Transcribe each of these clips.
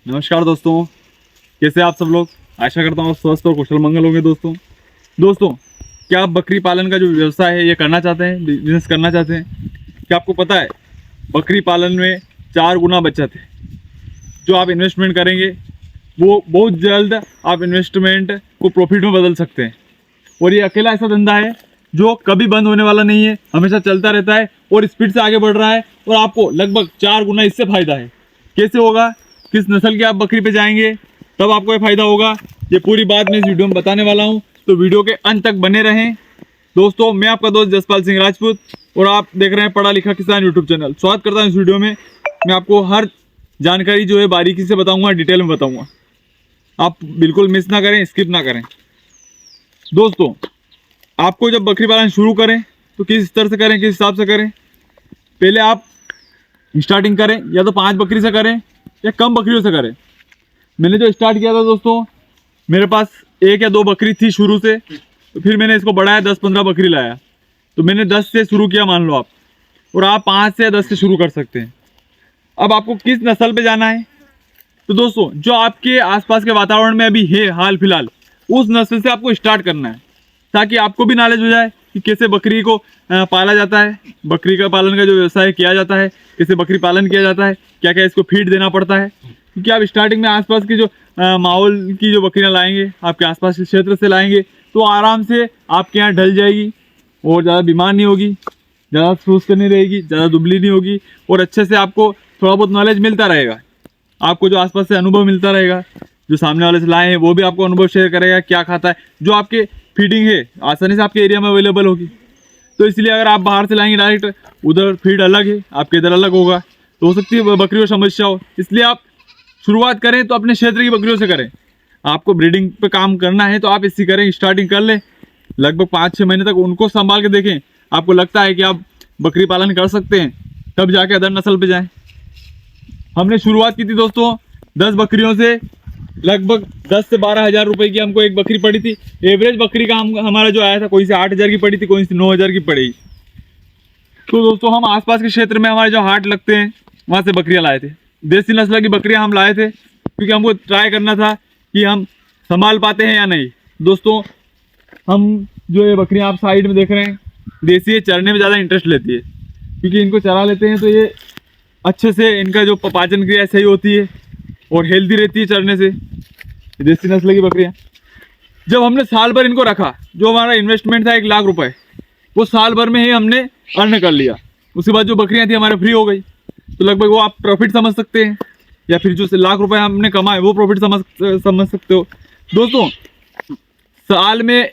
नमस्कार दोस्तों, कैसे आप सब लोग। आशा करता हूँ स्वस्थ और कुशल मंगल होंगे। दोस्तों क्या आप बकरी पालन का जो व्यवसाय है ये करना चाहते हैं, बिजनेस करना चाहते हैं? क्या आपको पता है बकरी पालन में 4 गुना बचत है। जो आप इन्वेस्टमेंट करेंगे वो बहुत जल्द आप इन्वेस्टमेंट को प्रॉफिट में बदल सकते हैं। और ये अकेला ऐसा धंधा है जो कभी बंद होने वाला नहीं है, हमेशा चलता रहता है और स्पीड से आगे बढ़ रहा है। और आपको लगभग 4 गुना इससे फ़ायदा है। कैसे होगा, किस नस्ल की आप बकरी पे जाएंगे तब आपको ये फ़ायदा होगा, ये पूरी बात मैं इस वीडियो में बताने वाला हूँ। तो वीडियो के अंत तक बने रहें। दोस्तों मैं आपका दोस्त जसपाल सिंह राजपूत और आप देख रहे हैं पढ़ा लिखा किसान यूट्यूब चैनल। स्वागत करता हूँ इस वीडियो में। मैं आपको हर जानकारी जो है बारीकी से बताऊँगा, डिटेल में बताऊँगा। आप बिल्कुल मिस ना करें, स्किप ना करें। दोस्तों आपको जब बकरी पालन शुरू करें तो किस तरह से करें, किस हिसाब से करें। पहले आप स्टार्टिंग करें या तो 5 बकरी से करें या कम बकरियों से करें। मैंने जो स्टार्ट किया था दोस्तों, मेरे पास 1 या 2 बकरी थी शुरू से, तो फिर मैंने इसको बढ़ाया, 10-15 बकरी लाया। तो मैंने 10 से शुरू किया मान लो आप, और आप 5 से या 10 से शुरू कर सकते हैं। अब आपको किस नस्ल पे जाना है, तो दोस्तों जो आपके आसपास के वातावरण में अभी है हाल फिलहाल, उस नस्ल से आपको स्टार्ट करना है, ताकि आपको भी नॉलेज हो जाए कि कैसे बकरी को पाला जाता है, बकरी का पालन का जो व्यवसाय किया जाता है, कैसे बकरी पालन किया जाता है, क्या क्या इसको फीड देना पड़ता है। क्योंकि आप स्टार्टिंग में आसपास की जो माहौल की जो बकरियां लाएंगे, आपके आसपास के क्षेत्र से लाएंगे, तो आराम से आपके यहाँ ढल जाएगी और ज़्यादा बीमार नहीं होगी, ज़्यादा सुस्त नहीं रहेगी, ज़्यादा दुबली नहीं होगी, और अच्छे से आपको थोड़ा बहुत नॉलेज मिलता रहेगा। आपको जो आसपास से अनुभव मिलता रहेगा, जो सामने वाले से लाए हैं वो भी आपको अनुभव शेयर करेगा, क्या खाता है, जो आपके फीडिंग है आसानी से आपके एरिया में अवेलेबल होगी। तो इसलिए अगर आप बाहर से लाएंगे डायरेक्ट, उधर फीड अलग है, आपके इधर अलग होगा, तो हो सकती है बकरियों समस्या हो। इसलिए आप शुरुआत करें तो अपने क्षेत्र की बकरियों से करें। आपको ब्रीडिंग पे काम करना है तो आप इससे करें, स्टार्टिंग कर लें। लगभग 5-6 महीने तक उनको संभाल के देखें, आपको लगता है कि आप बकरी पालन कर सकते हैं, तब जाके अदर नस्ल पे जाएं। हमने शुरुआत की थी दोस्तों 10 बकरियों से, लगभग 10 से 12 हज़ार रुपये की हमको एक बकरी पड़ी थी। एवरेज बकरी का हमारा जो आया था, कोई से 8 हज़ार की पड़ी थी, कोई से 9 हज़ार की पड़ी। तो दोस्तों हम आसपास के क्षेत्र में हमारे जो हाट लगते हैं वहाँ से बकरियाँ लाए थे। देसी नस्ल की बकरियाँ हम लाए थे क्योंकि हमको ट्राई करना था कि हम संभाल पाते हैं या नहीं। दोस्तों हम जो ये बकरियाँ आप साइड में देख रहे हैं, देसी है, चरने में ज़्यादा इंटरेस्ट लेती है, क्योंकि इनको चरा लेते हैं तो ये अच्छे से इनका जो पाचन क्रिया सही होती है और हेल्दी रहती है चरने से। देसी नस्ल की बकरियाँ जब हमने साल भर इनको रखा, जो हमारा इन्वेस्टमेंट था 1 लाख रुपए, वो साल भर में ही हमने अर्न कर लिया। उसके बाद जो बकरियाँ थी हमारे फ्री हो गई। तो लगभग वो आप प्रॉफिट समझ सकते हैं, या फिर जो लाख रुपए हमने कमाए वो प्रॉफिट समझ सकते हो। दोस्तों साल में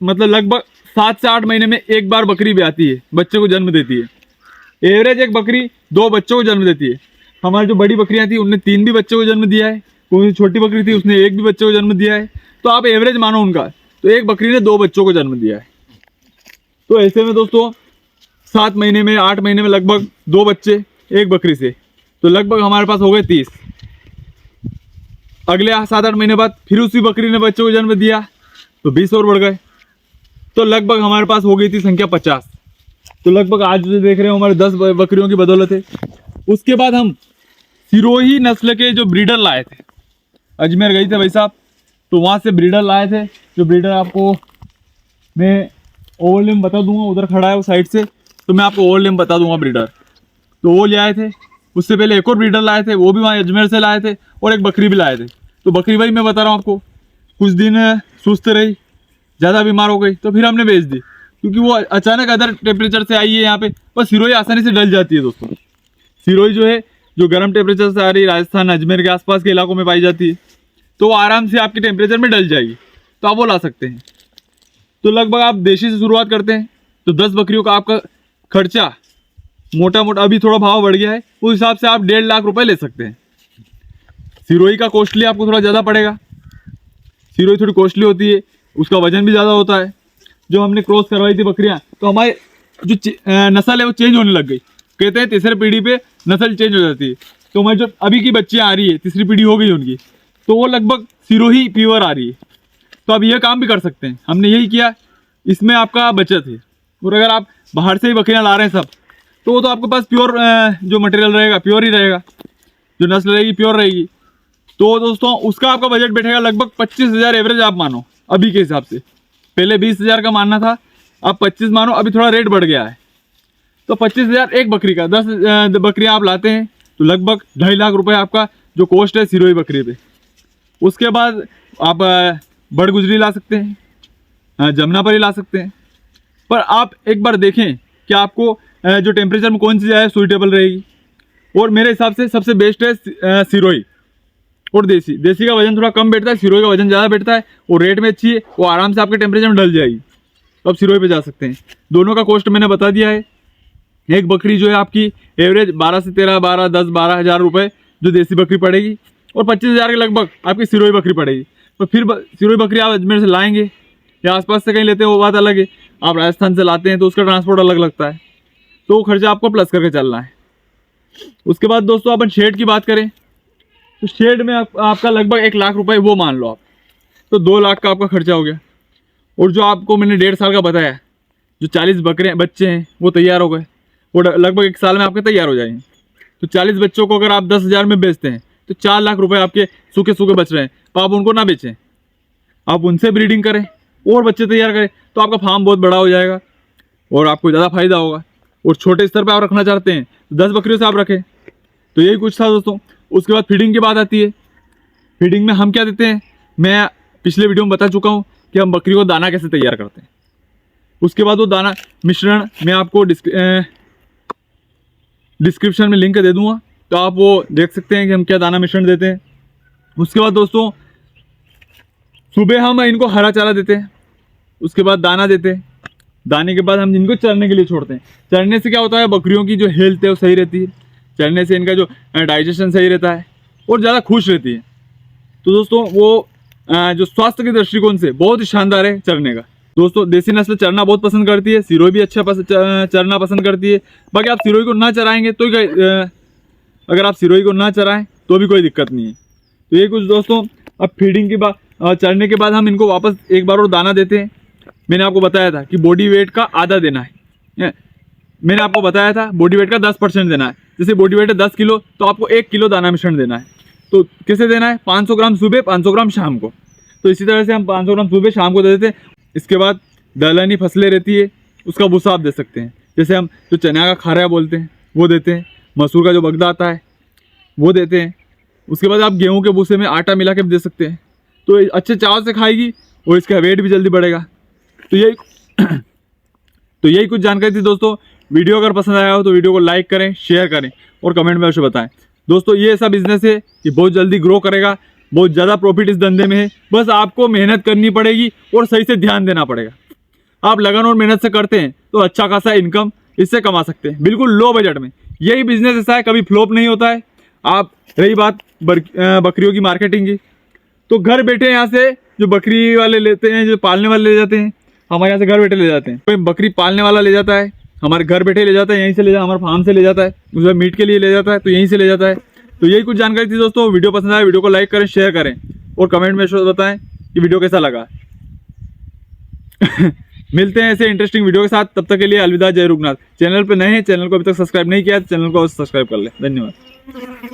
मतलब लगभग 7 से 8 महीने में एक बार बकरी भी आती है, बच्चे को जन्म देती है। एवरेज एक बकरी 2 बच्चों को जन्म देती है। हमारी जो बड़ी बकरियां थी उनने 3 भी बच्चों को जन्म दिया है, कोई छोटी बकरी थी उसने 1 भी बच्चे को जन्म दिया है। तो आप एवरेज मानो उनका, तो एक बकरी ने 2 बच्चों को जन्म दिया है। तो ऐसे में दोस्तों 7 महीने में 8 महीने में लगभग 2 बच्चे एक बकरी से, तो लगभग हमारे पास हो गए 30। अगले 7-8 महीने बाद फिर उसी बकरी ने बच्चों को जन्म दिया, तो 20 और बढ़ गए, तो लगभग हमारे पास हो गई थी संख्या 50। तो लगभग आज जो देख रहे हो हमारे 10 बकरियों की बदौलत है। उसके बाद हम सिरोही नस्ल के जो ब्रीडर लाए थे, अजमेर गए थे भाई साहब, तो वहाँ से ब्रीडर लाए थे। जो ब्रीडर आपको मैं ओवरलेम बता दूंगा, उधर खड़ा है वो साइड से, तो मैं आपको ओवरलेम बता दूंगा ब्रीडर। तो वो ले आए थे। उससे पहले एक और ब्रीडर लाए थे, वो भी वहाँ अजमेर से लाए थे, और एक बकरी भी लाए थे। तो बकरी भाई मैं बता रहा हूँ आपको, कुछ दिन सुस्त रही, ज़्यादा बीमार हो गई, तो फिर हमने बेच दी, क्योंकि वो अचानक अदर टेम्परेचर से आई है यहाँ पे। पर सिरोही आसानी से डल जाती है दोस्तों। सिरोही जो है जो गर्म टेम्परेचर से आ रही है, राजस्थान अजमेर के आसपास के इलाकों में पाई जाती है, तो वो आराम से आपके टेम्परेचर में डल जाएगी, तो आप वो ला सकते हैं। तो लगभग आप देशी से शुरुआत करते हैं तो 10 बकरियों का आपका खर्चा मोटा मोटा, अभी थोड़ा भाव बढ़ गया है, उस हिसाब से आप 1.5 लाख रुपए ले सकते हैं। सिरोही का कॉस्टली आपको थोड़ा ज़्यादा पड़ेगा, सिरोही थोड़ी कॉस्टली होती है, उसका वजन भी ज़्यादा होता है। जो हमने क्रॉस करवाई थी बकरियां, तो हमारे जो नस्ल है वो चेंज होने लग गई। कहते हैं तीसरे पीढ़ी पे नस्ल चेंज हो जाती है। तो हमारी जो अभी की बच्चियां आ रही है, तीसरी पीढ़ी हो गई उनकी, तो वो लगभग सिरोही प्योर आ रही है। तो आप यह काम भी कर सकते हैं, हमने यही किया, इसमें आपका बचत है। और अगर आप बाहर से ही बकरियां ला रहे हैं सब, तो वो तो आपके पास प्योर जो मटेरियल रहेगा प्योर ही रहेगा, जो नस्ल रहेगी प्योर रहेगी। तो दोस्तों उसका आपका बजट बैठेगा लगभग 25,000 एवरेज आप मानो अभी के हिसाब से। पहले 20,000 का मानना था, अब 25 मानो, अभी थोड़ा रेट बढ़ गया है। तो 25,000 एक बकरी का, 10 बकरियाँ आप लाते हैं तो लगभग 2.5 लाख रुपए आपका जो कॉस्ट है सिरोही बकरी पे। उसके बाद आप बड़ गुजरी ला सकते हैं, जमुनापरी ला सकते हैं। पर आप एक बार देखें कि आपको जो टेम्परेचर में कौन सी है सूटेबल रहेगी। और मेरे हिसाब से सबसे बेस्ट है सिरोही और देसी। देसी का वजन थोड़ा कम बैठता है, सिरोही का वजन ज़्यादा बैठता है, और रेट में अच्छी है, वो आराम से आपके टेम्परेचर में ढल जाएगी। तो आप सिरोही पे जा सकते हैं। दोनों का कॉस्ट मैंने बता दिया है। एक बकरी जो है आपकी एवरेज 12 से 13, 12, 10, 12 हज़ार रुपये जो देसी बकरी पड़ेगी, और 25,000 के लगभग आपकी सिरोही बकरी पड़ेगी। तो फिर सिरोही बकरी आप अजमेर से लाएंगे या आसपास से कहीं लेते हैं वो बात अलग है। आप राजस्थान से लाते हैं तो उसका ट्रांसपोर्ट अलग लगता है, तो वो खर्चा आपको प्लस करके चलना है। उसके बाद दोस्तों अपन शेड की बात करें तो शेड में आपका लगभग 1 लाख रुपए वो मान लो आप, तो 2 लाख का आपका खर्चा हो गया। और जो आपको मैंने 1.5 साल का बताया, जो 40 बच्चे हैं वो तैयार हो गए, वो लगभग 1 साल में आपके तैयार हो जाएंगे। तो 40 बच्चों को अगर आप 10,000 में बेचते हैं तो 4 लाख रुपए आपके सूखे सूखे बच रहे हैं। तो आप उनको ना बेचें, आप उनसे ब्रीडिंग करें और बच्चे तैयार करें, तो आपका फार्म बहुत बड़ा हो जाएगा और आपको ज़्यादा फायदा होगा। और छोटे स्तर पर आप रखना चाहते हैं तो 10 बकरियों से आप रखें। तो यही कुछ था दोस्तों। उसके बाद फीडिंग की बात आती है। फीडिंग में हम क्या देते हैं, मैं पिछले वीडियो में बता चुका हूँ कि हम बकरी को दाना कैसे तैयार करते हैं। उसके बाद वो दाना मिश्रण मैं आपको डिस्क्रिप्शन में लिंक दे दूंगा, तो आप वो देख सकते हैं कि हम क्या दाना मिश्रण देते हैं। उसके बाद दोस्तों सुबह हम इनको हरा चारा देते हैं, उसके बाद दाना देते हैं। दाने के बाद हम इनको चरने के लिए छोड़ते हैं। चरने से क्या होता है, बकरियों की जो हेल्थ है वो सही रहती है। चरने से इनका जो डाइजेशन सही रहता है और ज़्यादा खुश रहती है। तो दोस्तों वो जो स्वास्थ्य के दृष्टिकोण से बहुत ही शानदार है चरने का। दोस्तों देसी नस्ल चरना बहुत पसंद करती है, सिरोही भी अच्छा चरना पसंद करती है। बाकी आप सिरोही को ना चराएंगे तो अगर आप सिरोही को ना चराएं तो भी कोई दिक्कत नहीं है। तो ये कुछ दोस्तों। अब फीडिंग के बाद चरने के बाद हम इनको वापस एक बार और दाना देते हैं। मैंने आपको बताया था कि बॉडी वेट का आधा देना है। मैंने आपको बताया था बॉडी वेट का 10% देना है। जैसे बॉडी वेट है 10 किलो तो आपको 1 किलो दाना मिश्रण देना है। तो कैसे देना है, 500 ग्राम सुबह, 500 ग्राम शाम को। तो इसी तरह से हम 500 ग्राम सुबह शाम को दे देते हैं। इसके बाद दलहनी फसलें रहती है उसका भूसा आप दे सकते हैं। जैसे हम जो चना का खारा बोलते हैं वो देते हैं, मसूर का जो बगदा आता है वो देते हैं। उसके बाद आप गेहूं के भूसे में आटा मिला के भी दे सकते हैं, तो अच्छे चाव से खाएगी और इसका वेट भी जल्दी बढ़ेगा। तो यही कुछ जानकारी थी दोस्तों। वीडियो अगर पसंद आया हो तो वीडियो को लाइक करें, शेयर करें और कमेंट में अवश्य बताएं। दोस्तों ये ऐसा बिजनेस है कि बहुत जल्दी ग्रो करेगा, बहुत ज़्यादा प्रॉफिट इस धंधे में है। बस आपको मेहनत करनी पड़ेगी और सही से ध्यान देना पड़ेगा। आप लगन और मेहनत से करते हैं तो अच्छा खासा इनकम इससे कमा सकते हैं, बिल्कुल लो बजट में। यही बिजनेस ऐसा है, कभी फ्लॉप नहीं होता है। आप रही बात बकरियों की मार्केटिंग की, तो घर बैठे यहाँ से जो बकरी वाले लेते हैं, जो पालने वाले ले जाते हैं, हमारे यहाँ से घर बैठे ले जाते हैं। कोई बकरी पालने वाला ले जाता है, हमारे घर बैठे ले जाता है, यहीं से ले जाता है, हमारे फार्म से ले जाता है, उसमें मीट के लिए ले जाता है तो यहीं से ले जाता है। तो यही कुछ जानकारी थी दोस्तों। वीडियो पसंद आया वीडियो को लाइक करें, शेयर करें और कमेंट में बताएं कि वीडियो कैसा लगा। मिलते हैं ऐसे इंटरेस्टिंग वीडियो के साथ, तब तक के लिए अलविदा, जय रुगनाथ। चैनल पे नए हैं, चैनल को अभी तक सब्सक्राइब नहीं किया तो चैनल को सब्सक्राइब कर ले। धन्यवाद।